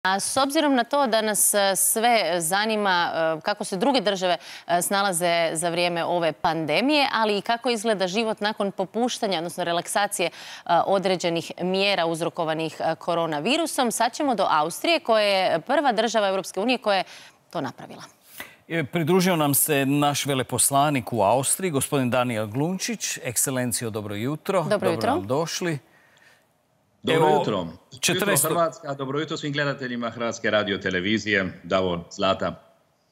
A s obzirom na to da nas sve zanima kako se druge države snalaze za vrijeme ove pandemije, ali i kako izgleda život nakon popuštanja, odnosno relaksacije određenih mjera uzrokovanih koronavirusom, sad ćemo do Austrije, koja je prva država Europske unije koja je to napravila. Pridružio nam se naš veleposlanik u Austriji, gospodin Danijel Glunčić. Ekscelencijo, dobro jutro. Dobro jutro. Dobro nam došli. Dobro jutro. Hrvatska, dobro jutro svim gledateljima Hrvatske radiotelevizije. Davor, Zlata.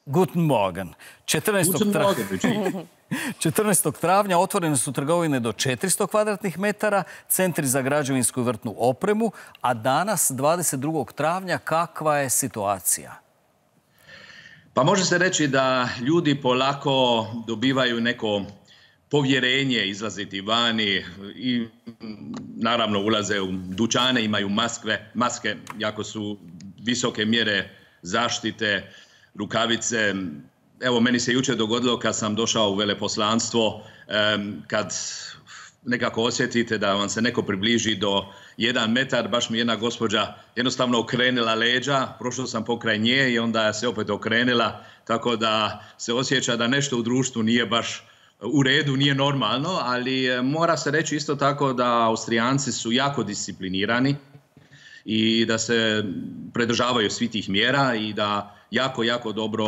Guten Morgen. 14. travnja otvorene su trgovine do 400 kvadratnih metara, centri za građevinsku i vrtnu opremu, a danas, 22. travnja, kakva je situacija? Pa može se reći da ljudi polako dobivaju neko povjerenje izlaziti vani i naravno ulaze u dućane, imaju maske, jako su visoke mjere zaštite, rukavice. Evo, meni se jučer dogodilo kad sam došao u veleposlanstvo, kad nekako osjetite da vam se neko približi do 1 metar, baš mi jedna gospođa jednostavno okrenila leđa, prošao sam pokraj nje i onda se opet okrenila, tako da se osjeća da nešto u društvu nije baš u redu, nije normalno, ali mora se reći isto tako da Austrijanci su jako disciplinirani i da se pridržavaju svih tih mjera i da jako dobro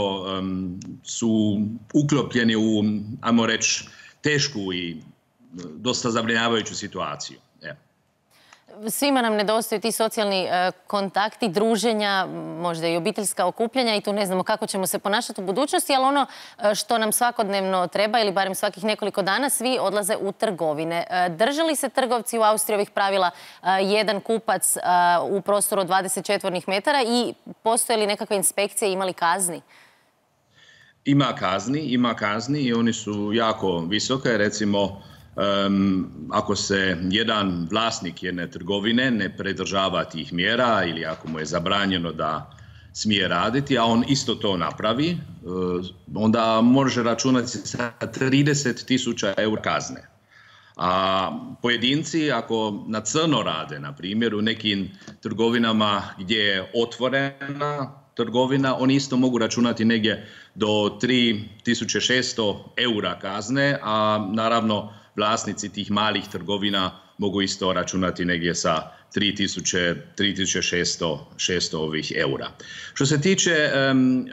su uklopljeni u, ajmo reći, tešku i dosta zabrinjavajuću situaciju. Svima nam nedostaju ti socijalni kontakti, druženja, možda i obiteljska okupljanja i tu ne znamo kako ćemo se ponašati u budućnosti, ali ono što nam svakodnevno treba ili barem svakih nekoliko dana, svi odlaze u trgovine. Drže li se trgovci u Austriji ovih pravila jedan kupac u prostoru od 20 četvornih metara i postoje li nekakve inspekcije, ima li kazni? Ima kazni i oni su jako visoke, recimo ako se jedan vlasnik jedne trgovine ne pridržava tih mjera ili ako mu je zabranjeno da smije raditi, a on isto to napravi, onda može računati sa 30.000 eura kazne. A pojedinci ako na crno rade, na primjer u nekim trgovinama gdje je otvorena trgovina, oni isto mogu računati negdje do 3.600 eura kazne, a naravno vlasnici tih malih trgovina mogu isto računati negdje sa 3.600 ovih eura. Što se tiče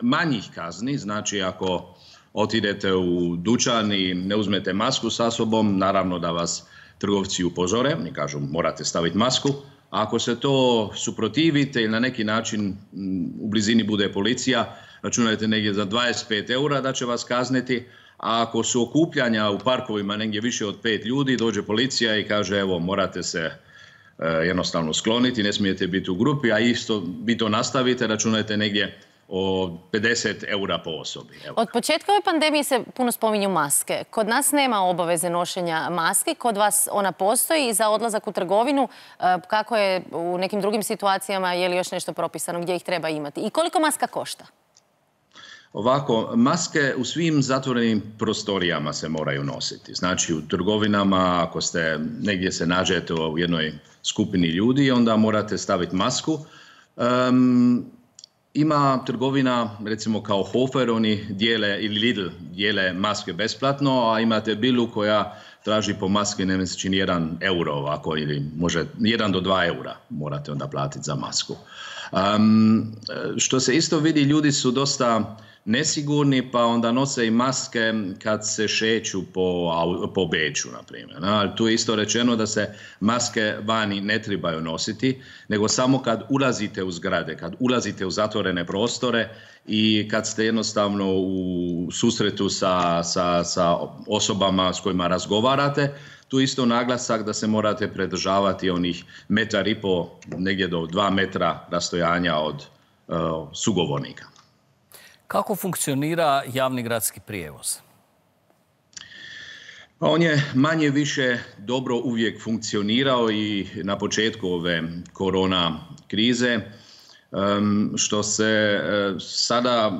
manjih kazni, znači ako otidete u dućan i ne uzmete masku sa sobom, naravno da vas trgovci upozore i kažu morate staviti masku. A ako se to suprotivite ili na neki način u blizini bude policija, računajte negdje za 25 eura da će vas kazniti. A ako su okupljanja u parkovima negdje više od 5 ljudi, dođe policija i kaže evo morate se jednostavno skloniti, ne smijete biti u grupi, a isto vi to nastavite, računajte negdje o 50 eura po osobi. Evo. Od početka ove pandemije se puno spominju maske. Kod nas nema obaveze nošenja maske, kod vas ona postoji za odlazak u trgovinu. Kako je u nekim drugim situacijama, je li još nešto propisano gdje ih treba imati? I koliko maska košta? Ovako, maske u svim zatvorenim prostorijama se moraju nositi. Znači u trgovinama, ako ste negdje se nađete u jednoj skupini ljudi, onda morate staviti masku. Ima trgovina, recimo kao Hofer, oni dijele, ili Lidl, dijele maske besplatno, a imate Billu koja traži po maski, ne se čini 1 euro ovako, ili može 1 do 2 eura morate onda platiti za masku. Što se isto vidi, ljudi su dosta nesigurni, pa onda nose i maske kad se šeću po Beču, na primjer. Tu je isto rečeno da se maske vani ne trebaju nositi, nego samo kad ulazite u zgrade, kad ulazite u zatvorene prostore i kad ste jednostavno u susretu sa osobama s kojima razgovarate. Tu isto naglasak da se morate pridržavati onih 1,5 negdje do 2 metra rastojanja od sugovornika. Kako funkcionira javni gradski prijevoz? On je manje više dobro uvijek funkcionirao i na početku ove korona krize. Što se sada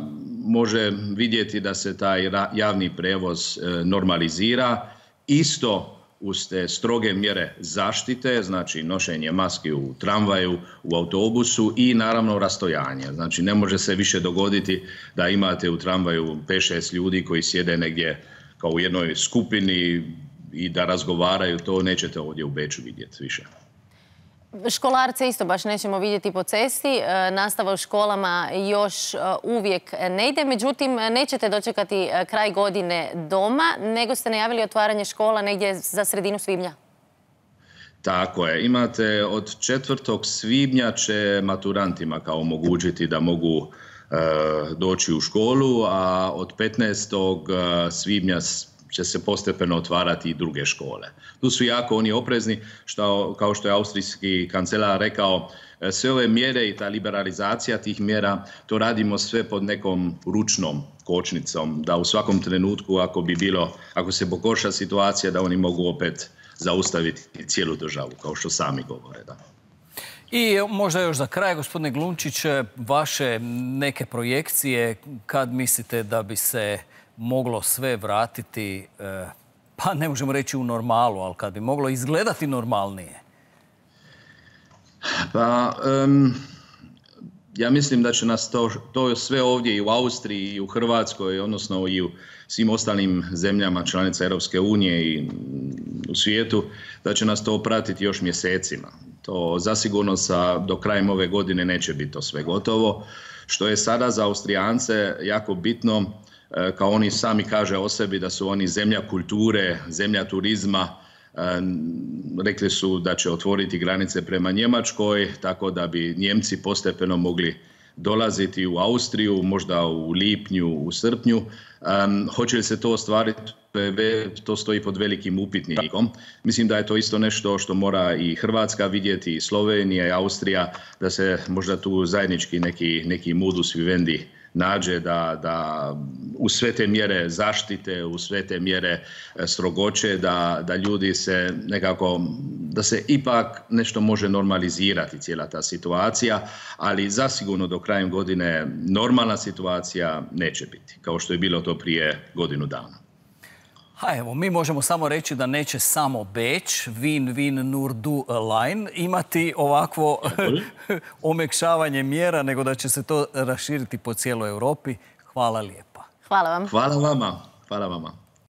može vidjeti da se taj javni prijevoz normalizira. Isto uz te stroge mjere zaštite, znači nošenje maski u tramvaju, u autobusu i naravno rastojanje. Znači ne može se više dogoditi da imate u tramvaju 5-6 ljudi koji sjede negdje kao u jednoj skupini i da razgovaraju, to nećete ovdje u Beču vidjeti više. Školarce isto baš nećemo vidjeti po cesti. Nastava u školama još uvijek ne ide. Međutim, nećete dočekati kraj godine doma, nego ste najavili otvaranje škola negdje za sredinu svibnja. Tako je. Imate od 4. svibnja će maturantima kao omogućiti da mogu doći u školu, a od 15. svibnja će se postepeno otvarati i druge škole. Tu su jako oni oprezni, kao što je austrijski kancelar rekao, sve ove mjere i ta liberalizacija tih mjera, to radimo sve pod nekom ručnom kočnicom, da u svakom trenutku ako se pogorša situacija, da oni mogu opet zaustaviti cijelu državu, kao što sami govore. Da. I možda još za kraj, gospodine Glunčić, vaše neke projekcije, kad mislite da bi se moglo sve vratiti, pa ne možemo reći u normalu, ali kad bi moglo izgledati normalnije? Pa, ja mislim da će nas to sve ovdje i u Austriji i u Hrvatskoj, odnosno i u svim ostalim zemljama članica Europske unije i u svijetu, da će nas to pratiti još mjesecima. To zasigurno do krajem ove godine neće biti to sve gotovo. Što je sada za Austrijance jako bitno, kao oni sami kaže o sebi da su oni zemlja kulture, zemlja turizma. Rekli su da će otvoriti granice prema Njemačkoj, tako da bi Njemci postepeno mogli dolaziti u Austriju, možda u lipnju, u srpnju. Hoće li se to ostvariti? To stoji pod velikim upitnikom. Mislim da je to isto nešto što mora i Hrvatska vidjeti, i Slovenija, i Austrija, da se možda tu zajednički neki modus vivendi nađe, da u sve te mjere zaštite, u sve te mjere strogoće, da ljudi se nekako, da se ipak nešto može normalizirati cijela ta situacija, ali zasigurno do kraja godine normalna situacija neće biti, kao što je bilo to prije godinu dana. A evo, mi možemo samo reći da neće samo Beč, Wien nur du allein, imati ovakvo omekšavanje mjera, nego da će se to raširiti po cijeloj Europi. Hvala lijepa. Hvala vam. Hvala vama. Hvala vama.